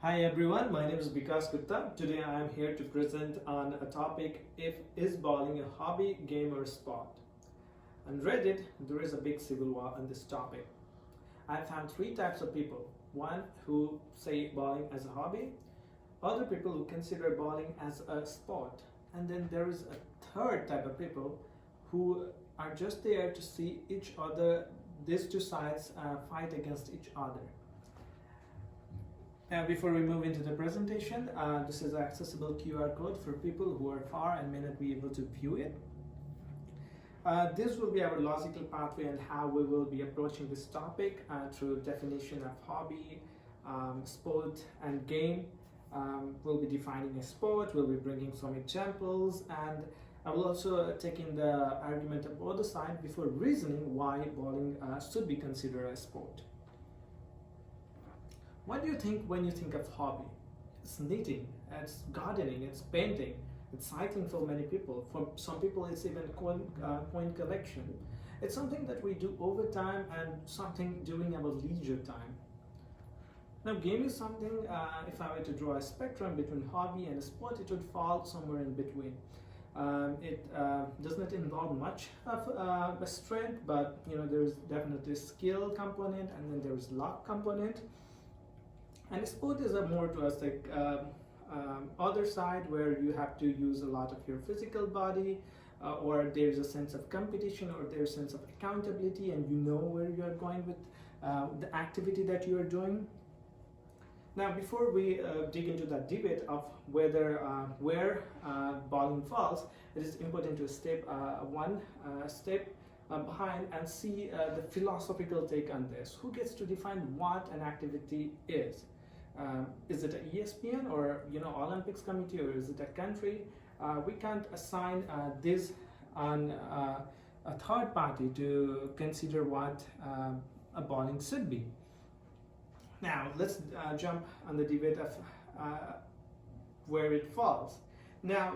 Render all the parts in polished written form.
Hi everyone, my name is Bikash Gupta. Today I am here to present on a topic: is bowling a hobby, game or sport? On Reddit, there is a big civil war on this topic. I found three types of people. One who say bowling as a hobby, other people who consider bowling as a sport, and then there is a third type of people who are just there to see each other, these two sides fight against each other. Now, before we move into the presentation, this is an accessible QR code for people who are far and may not be able to view it. This will be our logical pathway and how we will be approaching this topic through definition of hobby, sport, and game. We'll be defining a sport, we'll be bringing some examples, and I will also take in the argument of other side before reasoning why bowling should be considered a sport. What do you think when you think of hobby? It's knitting, it's gardening, it's painting, it's cycling for many people. For some people, it's even coin collection. It's something that we do over time and something during our leisure time. Now, game is something, if I were to draw a spectrum between hobby and sport, it would fall somewhere in between. It does not involve much of a strength, but there is definitely a skill component, and then there is luck component. And sport is a more to us like other side where you have to use a lot of your physical body, or there's a sense of competition, or there's a sense of accountability, and you know where you are going with the activity that you are doing. Now, before we dig into that debate of whether where bowling falls, it is important to step one step behind and see the philosophical take on this. Who gets to define what an activity is? Is it an ESPN or Olympics committee, or is it a country? We can't assign this on a third party to consider what a bowling should be. Now let's jump on the debate of where it falls. Now,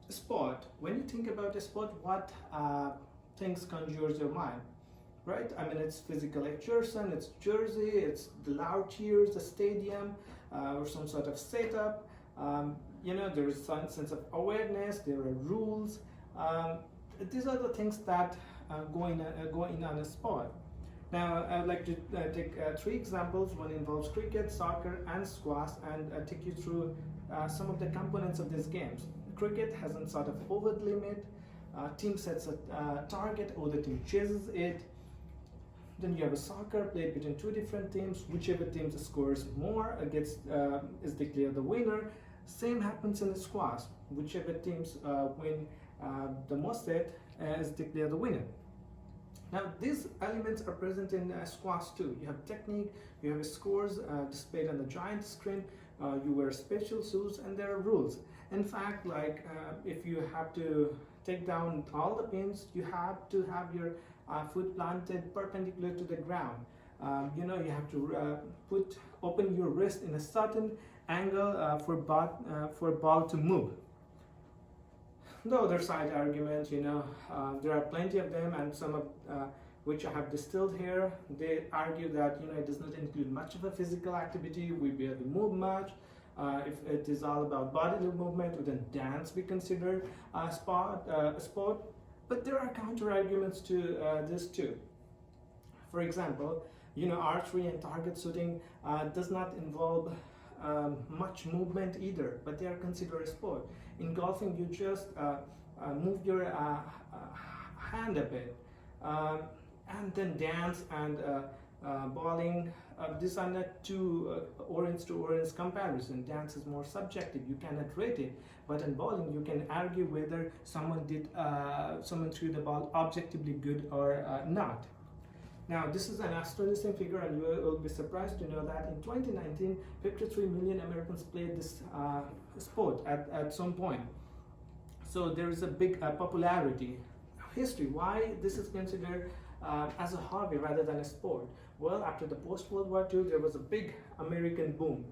sport. When you think about a sport, what things conjures your mind? Right? I mean, it's physical exertion, it's jersey, it's the loud cheers, the stadium, or some sort of setup. There is some sense of awareness, there are rules. These are the things that go in on a sport. Now, I would like to take three examples. One involves cricket, soccer, and squash, and take you through some of the components of these games. Cricket has a sort of over limit. Team sets a target, other team chases it. Then you have a soccer played between two different teams. Whichever team scores more is declared the winner. Same happens in the squash. Whichever teams win the most set is declared the winner. Now, these elements are present in squash too. You have technique, you have scores displayed on the giant screen, you wear special shoes, and there are rules. In fact, if you have to take down all the pins, you have to have your foot planted perpendicular to the ground. You have to open your wrist in a certain angle for ball to move. The other side argument, there are plenty of them, and some of which I have distilled here. They argue that it does not include much of a physical activity. We barely move much. If it is all about bodily movement, then dance be considered a sport. But there are counter arguments to this too. For example, archery and target shooting does not involve much movement either, but they are considered a sport. In golfing, you just move your hand a bit, and then dance and bowling. These are not two orange to orange comparison. Dance is more subjective; you cannot rate it. But in bowling, you can argue whether someone threw the ball objectively good or not. Now, this is an astonishing figure, and you will be surprised to know that in 2019, 53 million Americans played this sport at some point. So there is a big popularity. History, why this is considered as a hobby rather than a sport? Well, after the post-World War II, there was a big American boom.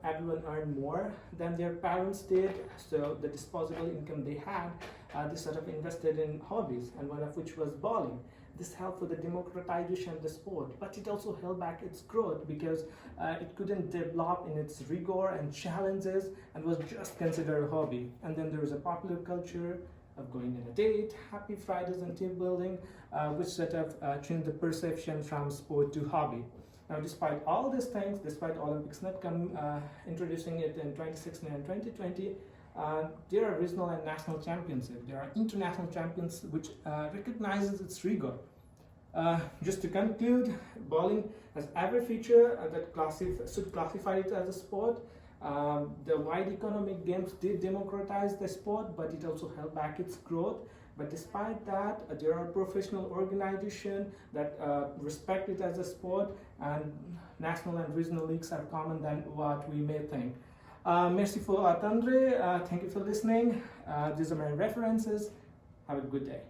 Everyone earned more than their parents did, so the disposable income they had, they sort of invested in hobbies, and one of which was bowling. this helped for the democratization of the sport, but it also held back its growth because it couldn't develop in its rigor and challenges and was just considered a hobby. And then there was a popular culture of going on a date, happy Fridays, and team building, which sort of changed the perception from sport to hobby. Now, despite all these things, despite Olympics not introducing it in 2016 and 2020, there are regional and national championships. There are international champions which recognizes its rigor. Just to conclude, bowling has every feature that should classify it as a sport. The wide economic games did democratize the sport, but it also held back its growth. But despite that, there are professional organizations that respect it as a sport, and national and regional leagues are common than what we may think. Merci for attendre. Thank you for listening. These are my references. Have a good day.